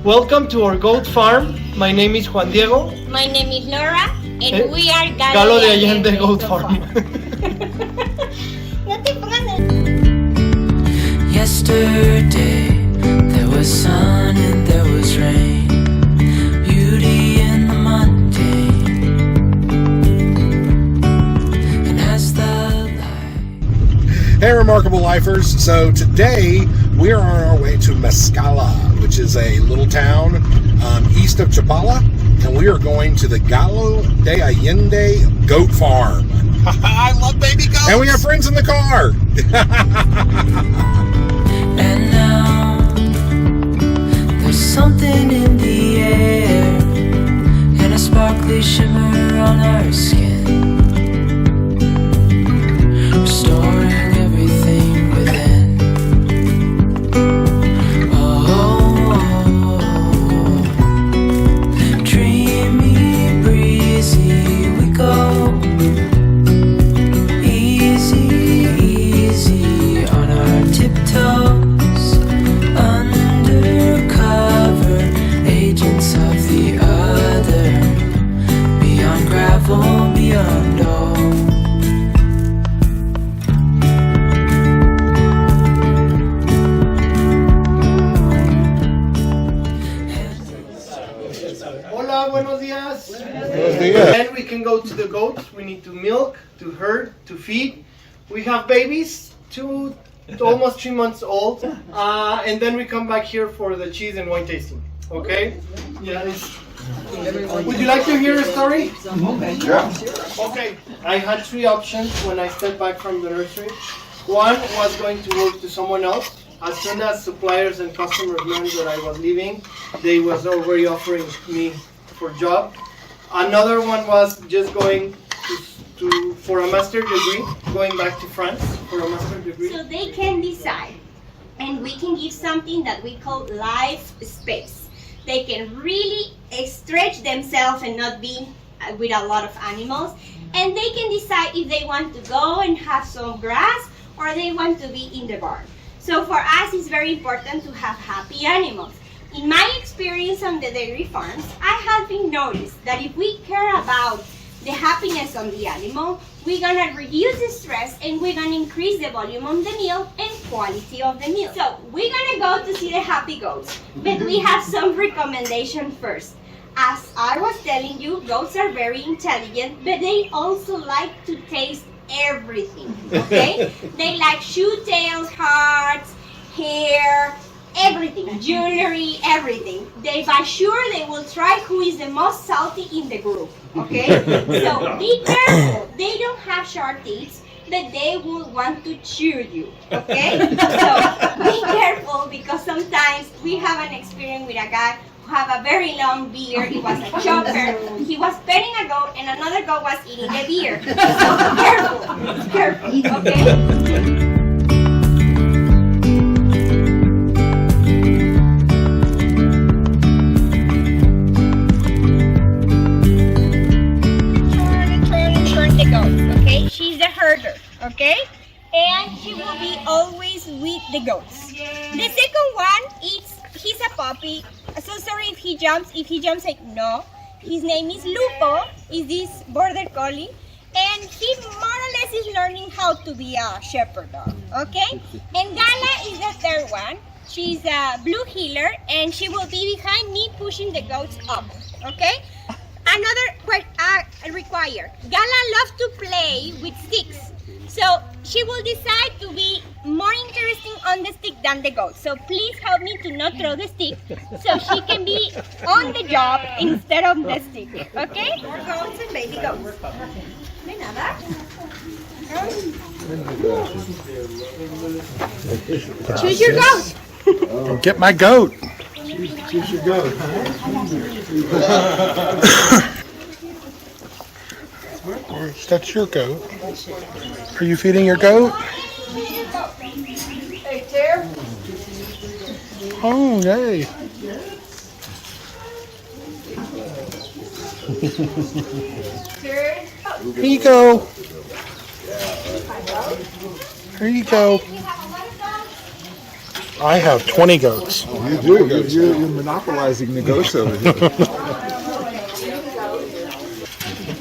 Welcome to our goat farm. My name is Juan Diego. My name is Laura, and we are Galo de Allende goat farm. Yesterday there was sun and there was rain, beauty in the mundane, and as the light. Hey, Remarkable Lifers. So today we are on our way to Mezcala, which is a little town east of Chapala, and we are going to the Galo de Allende goat farm. I love baby goats! And we have friends in the car! And now there's something in the air and a sparkly shimmer on our skin, restoring everything within. Oh, dreamy, breezy we go, easy, easy on our tiptoes, undercover agents of the other, beyond gravel, beyond all. Hola, buenos días. Buenos días. Then we can go to the goats. We need to milk, to herd, to feed. We have babies, 2 to almost 3 months old. And then we come back here for the cheese and wine tasting. Okay? Yeah. Would you like to hear a story? Yeah. Okay. I had 3 options when I stepped back from the nursery. One was going to work to someone else. As soon as suppliers and customers learned that I was leaving, they was already offering me for a job. Another one was just going for a master degree, going back to France for a master degree. So they can decide, and we can give something that we call life space. They can really stretch themselves and not be with a lot of animals, and they can decide if they want to go and have some grass or they want to be in the barn. So for us, it's very important to have happy animals. In my experience on the dairy farms, I have been noticed that if we care about the happiness of the animal, we're gonna reduce the stress and we're gonna increase the volume of the milk and quality of the milk. So we're gonna go to see the happy goats, but we have some recommendation first. As I was telling you, goats are very intelligent, but they also like to taste everything, okay? They like shoe tails, hearts, hair, everything, jewelry, everything. They by sure they will try who is the most salty in the group, okay? So be careful. They don't have sharp teeth, but they will want to chew you, okay? So be careful, because sometimes we have an experience with a guy who have a very long beard. He was a chopper. He was petting a goat and another goat was eating the beard. So careful, okay? Turn the goat, okay? She's the herder, okay? And she will be always with the goats. The second one he's a puppy. So sorry if he jumps. If he jumps, like no. His name is Lupo. Is this border collie, and he more or less is learning how to be a shepherd dog. Okay. And Gala is the third one. She's a blue heeler, and she will be behind me pushing the goats up. Okay. Another required. Gala loves to play with sticks. So she will decide to be more interesting on the stick than the goat. So please help me to not throw the stick so she can be on the job instead of the stick. Okay? More goats and baby goats. Ven a dar. Choose your goat. Get my goat. Choose your goat. That's your goat. Are you feeding your goat? Hey, Tare. Oh, yay. Here you go. Here you go. I have 20 goats. You do. You're monopolizing the goats over here.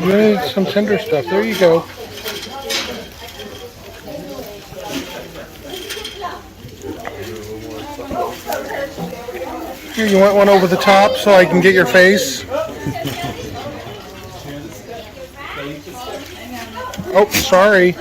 You need some tender stuff. There you go. Here, you want one over the top so I can get your face? Oh, sorry.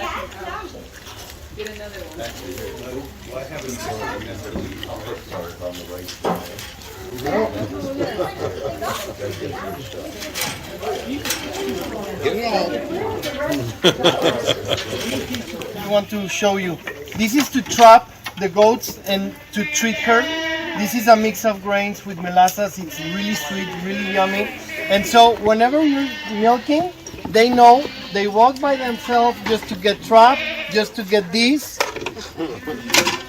I want to show you. This is to trap the goats and to treat her. This is a mix of grains with molasses. It's really sweet, really yummy. And so whenever you're milking, they know they walk by themselves just to get trapped, just to get this.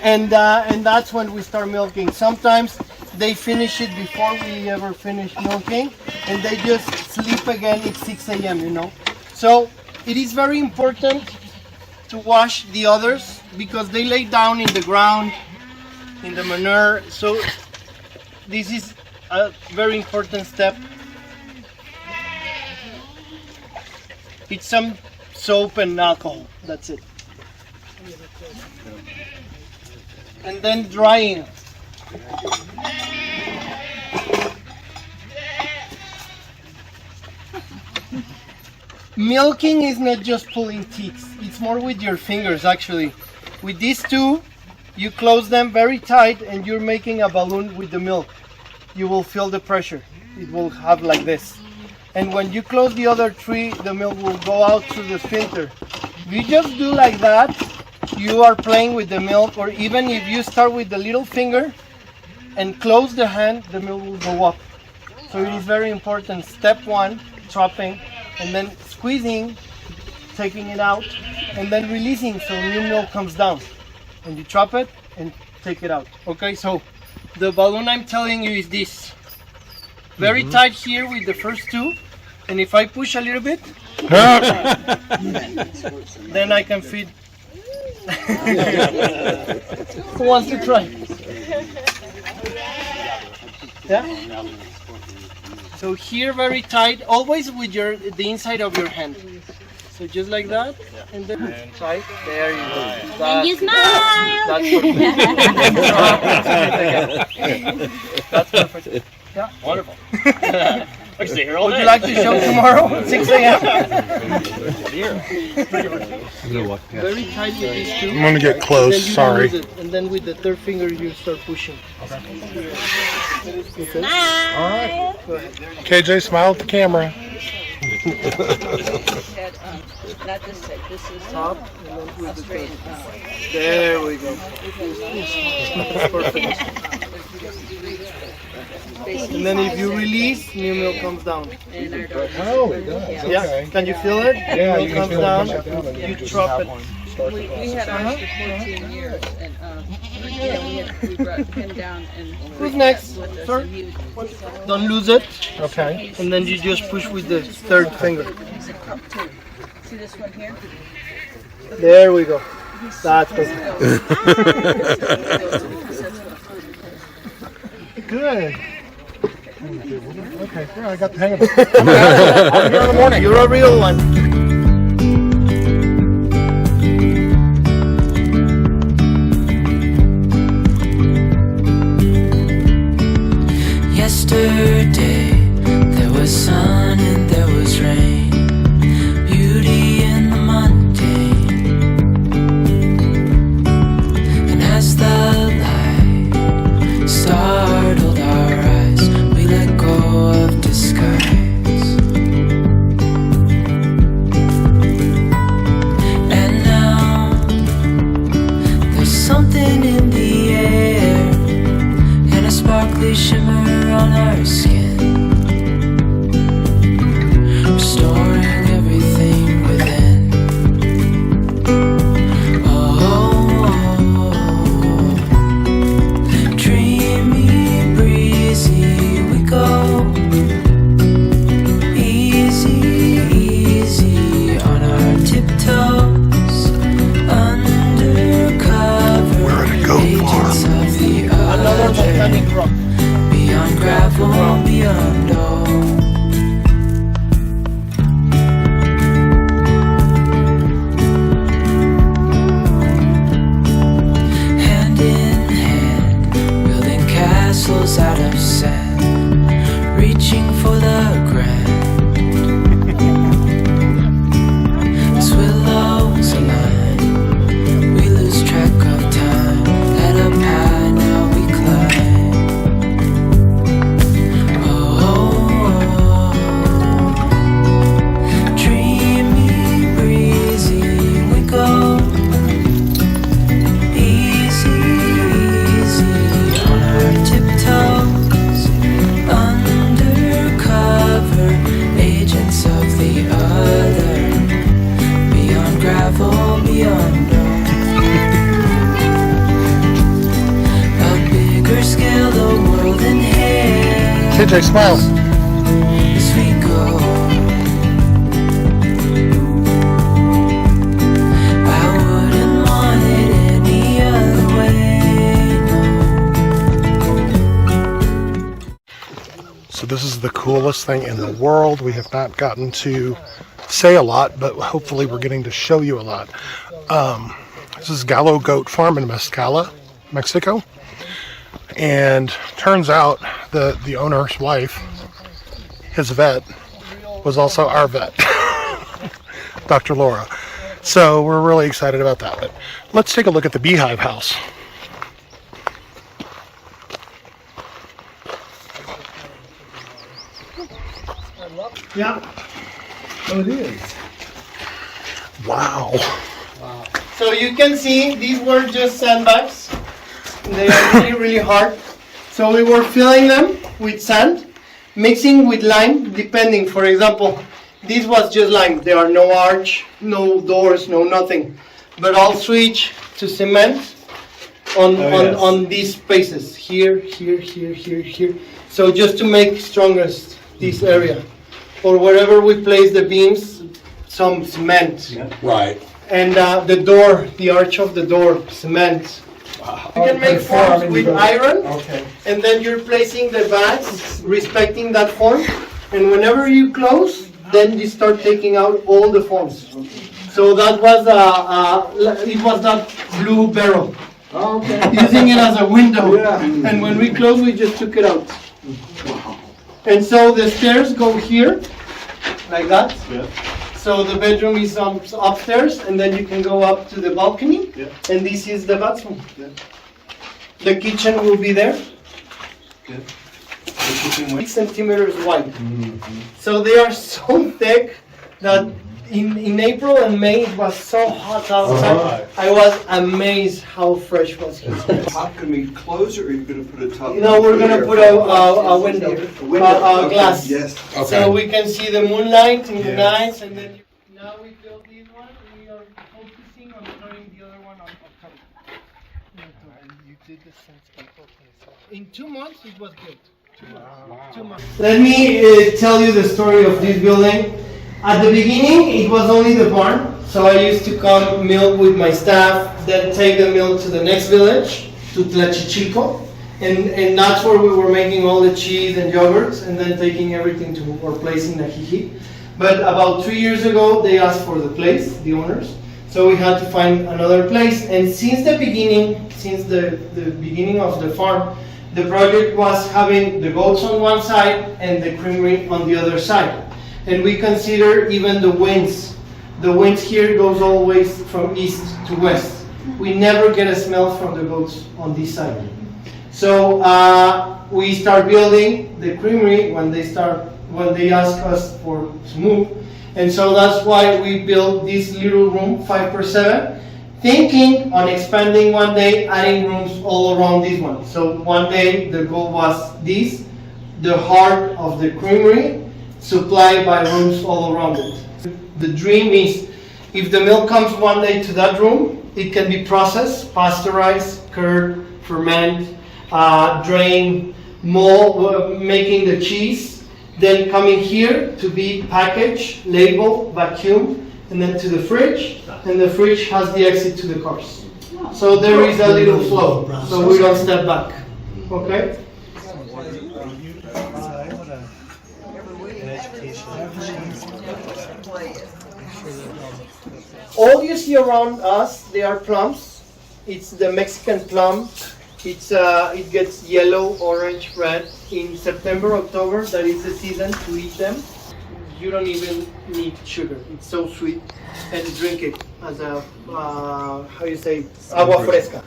And that's when we start milking. Sometimes they finish it before we ever finish milking, and they just sleep again at 6 a.m., you know. So it is very important to wash the others because they lay down in the ground, in the manure. So this is a very important step. It's some soap and alcohol, that's it. And then drying. Milking is not just pulling teats, it's more with your fingers actually. With these two, you close them very tight and you're making a balloon with the milk. You will feel the pressure. It will have like this. And when you close the other three, the milk will go out through the sphincter. If you just do like that, you are playing with the milk, or even if you start with the little finger and close the hand, the milk will go up. So it is very important. Step one, trapping, and then squeezing, taking it out, and then releasing so new milk comes down. And you trap it and take it out. Okay, so the balloon I'm telling you is this. Very tight here with the first two, and if I push a little bit, then I can feed. Who wants to try? Yeah? So here very tight, always with the inside of your hand. So just like that, and then right there you go. And you smile. That's perfect. Yeah. Wonderful. I can stay here all Would day. you like to show tomorrow at 6 a.m.? Very tight with these two. I'm gonna get Then close, you sorry. don't lose it. And then with the third finger you start pushing. Okay. Smile. Go ahead. KJ, smile at the camera. Not this side, this is Top and then with the third. There we go. That's perfect. And then if you release, new milk comes down. Oh, it does. Yeah, Okay. can you feel it? Yeah, Milk you can comes feel it down, push it down and you just drop that it. one. we had ours for 14 years, and we brought him down and Who's next? with us, Sir? and he was Don't lose it. Okay. And then you just push with the third finger. he's a cup too. See this one here? There we go. That's perfect. Good. Okay, yeah, I got the hang of it. I'm here in the morning. You're a real one. Yesterday, there was sun and there was rain, beauty in the mundane. And as the light startled our eyes, we let go of disguise. And now, there's something in the air, and a sparkly shimmer on our skin, restoring everything within. Oh, dreamy, breezy we go, easy, easy on our tiptoes, undercover agents of the gravel beyond all. Hand in hand, building castles out of sand, reaching for the grand. As willows align, we lose track of time. Head up high, now we climb. Oh, dreamy, breezy, we go. Easy, easy on our tiptoes. Undercover agents of the other. Beyond gravel, beyond all. A bigger scale, the world in hand. KJ, smile. As we go, I wouldn't want it any other way, no. So this is the coolest thing in the world. We have not gotten to say a lot, but hopefully we're getting to show you a lot. This is Galo Goat Farm in Mezcala, Mexico. And turns out that the owner's wife, his vet, was also our vet, Dr. Laura. So we're really excited about that. But let's take a look at the beehive house. Yeah. Oh, it is. Wow. So you can see these were just sandbags. They are really, really hard. So we were filling them with sand, mixing with lime, depending. For example, this was just lime. There are no arch, no doors, no nothing. But I'll switch to cement on these spaces. Here, here, here, here, here. So just to make strongest this area. Or wherever we place the beams, some cement. Right. And the door, the arch of the door, cement. Wow. You can make forms with iron, Okay. and then you're placing the bags, respecting that form. And whenever you close, then you start taking out all the forms. So that was it was that blue barrel. Okay. Using it as a window. Yeah. And when we closed, we just took it out. And so the stairs go here, like that. Yeah. So the bedroom is upstairs, and then you can go up to the balcony, Yeah. and this is the bathroom. Yeah. The kitchen will be there, Good. 6 centimeters wide. So they are so thick that in April and May it was so hot outside. I was amazed how fresh was here. Top gonna be closed, or are you gonna put a top? You know, we're gonna put a window, a glass. Yes. So we can see the moonlight in the Yes. nights, and then now we built this one. We are focusing on throwing the other one on top. You did the sense people. In 2 months, it was built. 2 months. Let me tell you the story of this building. At the beginning, it was only the barn. So I used to come milk with my staff, then take the milk to the next village, to Tlachichico. And that's where we were making all the cheese and yogurts, and then taking everything to our place in Najijic. But about 3 years ago, they asked for the place, the owners. So we had to find another place. And since the beginning of the farm, the project was having the goats on one side and the creamery on the other side. And we consider even the winds. The winds here goes always from east to west. We never get a smell from the goats on this side. So we start building the creamery when they ask us to move. And so that's why we built this little room, 5x7, thinking on expanding one day, adding rooms all around this one. So one day the goal was this, the heart of the creamery, supplied by rooms all around it. The dream is, if the milk comes one day to that room, it can be processed, pasteurized, cured, ferment, drain, mold, making the cheese, then coming here to be packaged, labeled, vacuumed, and then to the fridge, and the fridge has the exit to the cars. So there is a little flow, so we don't step back, okay? All you see around us, they are plums. It's the Mexican plum. It gets yellow, orange, red in September, October. That is the season to eat them. You don't even need sugar. It's so sweet, and drink it as a how you say agua fresca,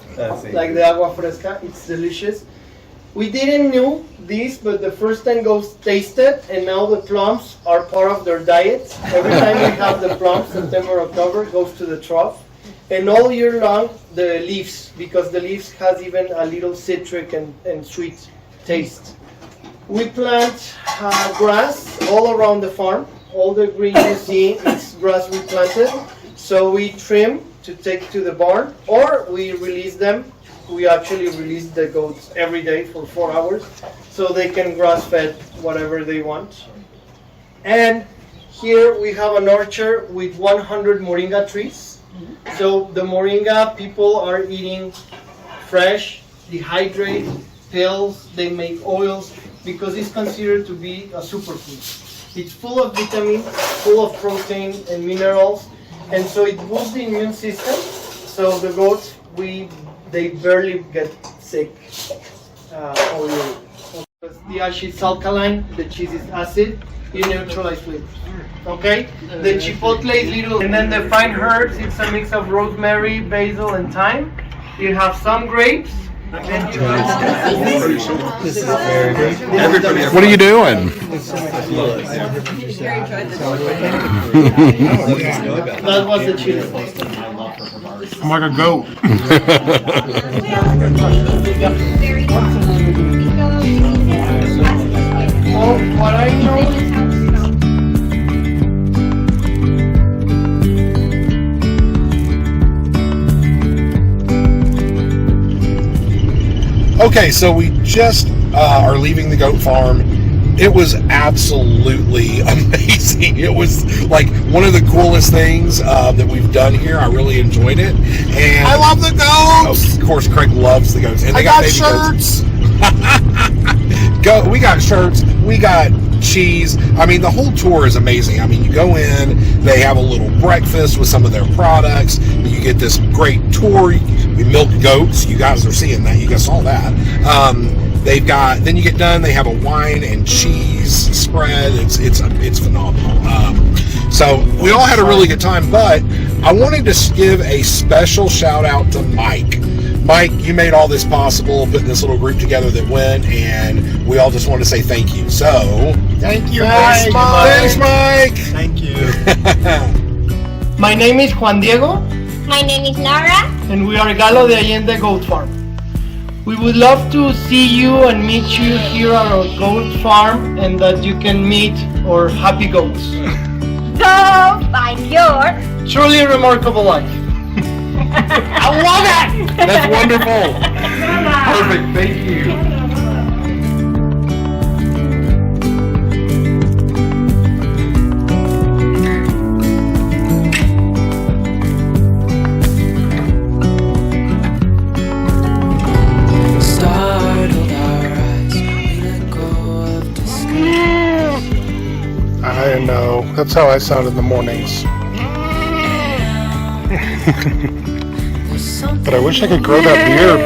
like the agua fresca. It's delicious. We didn't know this, but the first time goes tasted, and now the plums are part of their diet. Every time we have the plums, September, October, goes to the trough. And all year long, the leaves, because the leaves has even a little citric and sweet taste. We plant grass all around the farm. All the green you see is grass we planted. So we trim to take to the barn, or we release them. We actually release the goats every day for 4 hours, so they can grass-fed whatever they want. And here we have an orchard with 100 moringa trees. So the moringa people are eating fresh, dehydrate, pills, they make oils, because it's considered to be a superfood. It's full of vitamins, full of protein and minerals, and so it boosts the immune system. So the goats, they barely get sick. The ash is alkaline, the cheese is acid, you neutralize flavors. Okay? The chipotle is little, and then the fine herbs, it's a mix of rosemary, basil, and thyme. You have some grapes. And then you have What are you doing? that was the chili. I'm like a goat. What I know. Okay, so we just are leaving the goat farm. It was absolutely amazing. It was like one of the coolest things that we've done here. I really enjoyed it. And I love the goats. of course, Craig loves the goats. And they I got baby shirts. We got shirts. We got cheese. I mean, the whole tour is amazing. I mean, you go in, they have a little breakfast with some of their products. You get this great tour. We milk goats. You guys are seeing that. You guys saw that. They've got. Then you get done. They have a wine and cheese spread. It's phenomenal. So we all had a really good time. But I wanted to give a special shout out to Mike. Mike, you made all this possible, putting this little group together that went, and we all just want to say thank you. So, Thank you, Thanks, Mike. thanks, Mike. Thank you. My name is Juan Diego, My name is Laura. and we are Galo de Allende Goat Farm. We would love to see you and meet you here at our goat farm, and that you can meet our happy goats. Go find your Truly remarkable life. I love it. That's wonderful. Perfect. Thank you. Startled our eyes, we let go of disguise. I know. That's how I sound in the mornings. There's something But I wish I could grow that beard